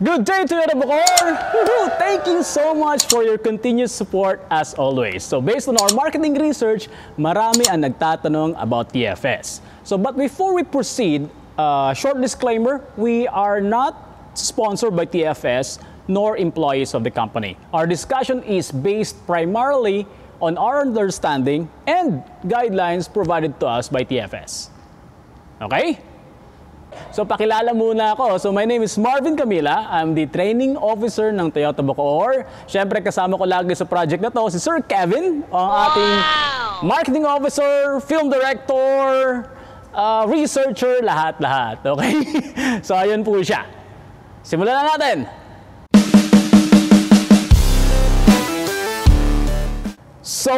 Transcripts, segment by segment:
Good day to you, Bacoor! Thank you so much for your continuous support as always. So based on our marketing research, marami ang nagtatanong about TFS. But before we proceed, short disclaimer, we are not sponsored by TFS nor employees of the company. Our discussion is based primarily on our understanding and guidelines provided to us by TFS. Okay? So pakilala muna ako. So my name is Marvin Camila. I'm the training officer ng Toyota Bacoor. Siyempre kasama ko lagi sa project na to si Sir Kevin, ang ating marketing officer, film director, researcher, lahat-lahat. Okay? So ayun po siya. Simulan na natin. So,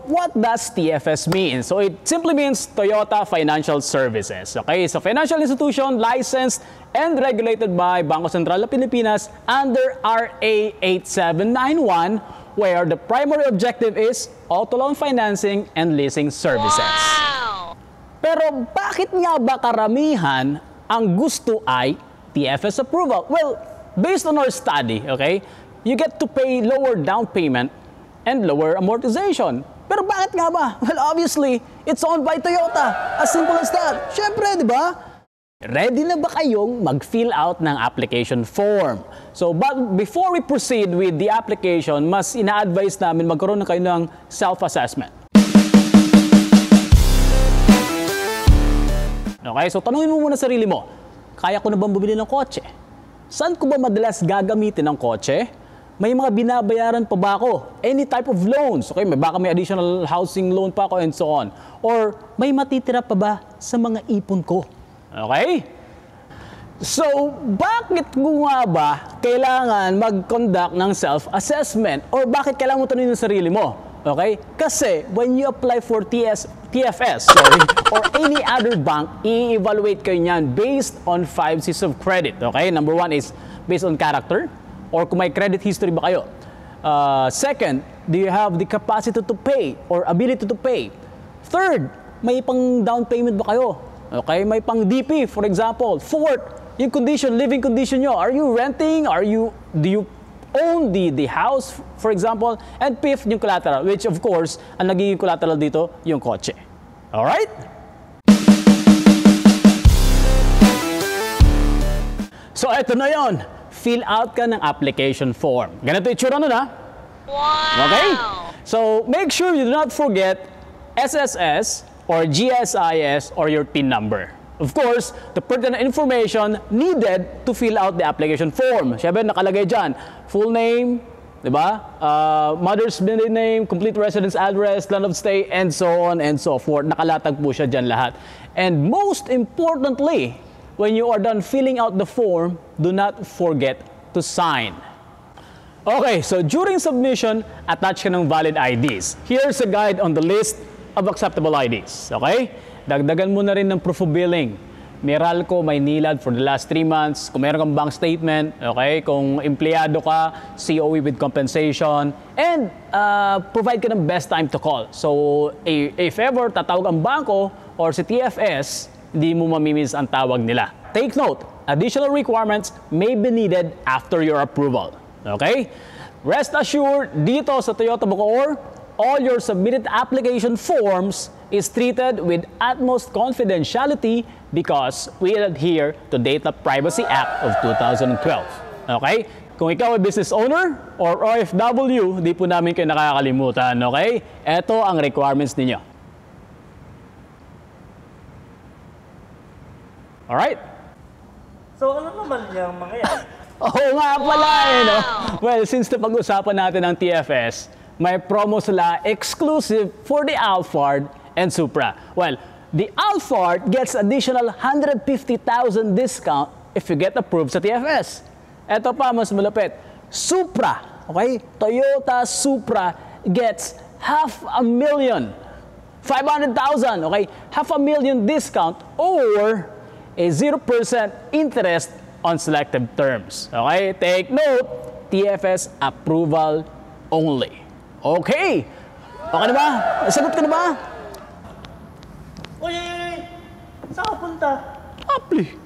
what does TFS mean? So, it simply means Toyota Financial Services. Okay, so financial institution licensed and regulated by Bangko Sentral ng Pilipinas under RA 8791, where the primary objective is Autoloan financing and leasing services. Wow! Pero bakit nga ba karamihan ang gusto ay TFS approval? Well, based on our study, okay, you get to pay lower down payment and lower amortization. Pero bakit nga ba? Well, obviously, it's owned by Toyota. As simple as that. Siyempre, di ba? Ready na ba kayong mag-fill out ng application form? So, but before we proceed with the application, mas ina-advise namin magkaroon na kayo ng self-assessment. Okay, so tanungin mo muna sarili mo, kaya ko na bang bumili ng kotse? Saan ko ba madalas gagamitin ng kotse? May mga binabayaran pa ba ako? Any type of loans? Okay, baka may additional housing loan pa ako and so on. Or may matitira pa ba sa mga ipon ko? Okay? So, bakit nga ba kailangan mag-conduct ng self-assessment? Or bakit kailangan mo tanungin yung sarili mo? Okay? Kasi when you apply for TFS or any other bank, i-evaluate kayo niyan based on 5 C's of credit. Okay? Number 1 is based on character, or kung may credit history ba kayo. Second, do you have the capacity to pay or ability to pay? Third, may pang down payment ba kayo? Okay, may pang DP, for example. Fourth, yung condition, living condition nyo. Are you renting? Do you own the house, for example? And fifth, yung collateral, which of course, ang nagiging collateral dito, yung kotse. Alright? So, eto na yon. Fill out ka ng application form. Ganito itsura nun, ha? Wow! Okay? So, make sure you do not forget SSS or GSIS or your PIN number. Of course, the pertinent information needed to fill out the application form. Siyempre, nakalagay dyan. Full name, di ba? Mother's maiden name, complete residence address, land of stay, and so on and so forth. Nakalatag po siya dyan lahat. And most importantly, when you are done filling out the form, do not forget to sign. Okay, so during submission, attach ka ng valid IDs. Here's a guide on the list of acceptable IDs. Okay? Dagdagan mo na rin ng proof of billing. Meralco, Maynilad for the last 3 months. Kung meron kang bank statement, okay? Kung empleyado ka, COE with compensation. And provide ka ng best time to call. So, if ever tatawag ang bangko or si TFS, hindi mo mamimiss ang tawag nila. Take note, additional requirements may be needed after your approval. Okay? Rest assured, dito sa Toyota Bacoor, all your submitted application forms is treated with utmost confidentiality because we adhere to Data Privacy Act of 2012. Okay? Kung ikaw ay business owner or OFW, di po namin kayo nakakalimutan. Okay? Ito ang requirements ninyo. Alright? So, ano naman yung mga yan? Oo nga pala eh, no? Well, since napag-usapan natin ang TFS, may promo sila exclusive for the Alphard and Supra. Well, the Alphard gets additional 150,000 discount if you get approved sa TFS. Ito pa, mas malapit. Supra, okay? Toyota Supra gets 500,000. 500,000, okay? 500,000 discount or a 0% interest on selected terms. Okay? Take note, TFS approval only. Okay? Okay na ba? Nasagot ka na ba? Uy! Saan ka punta? Apli.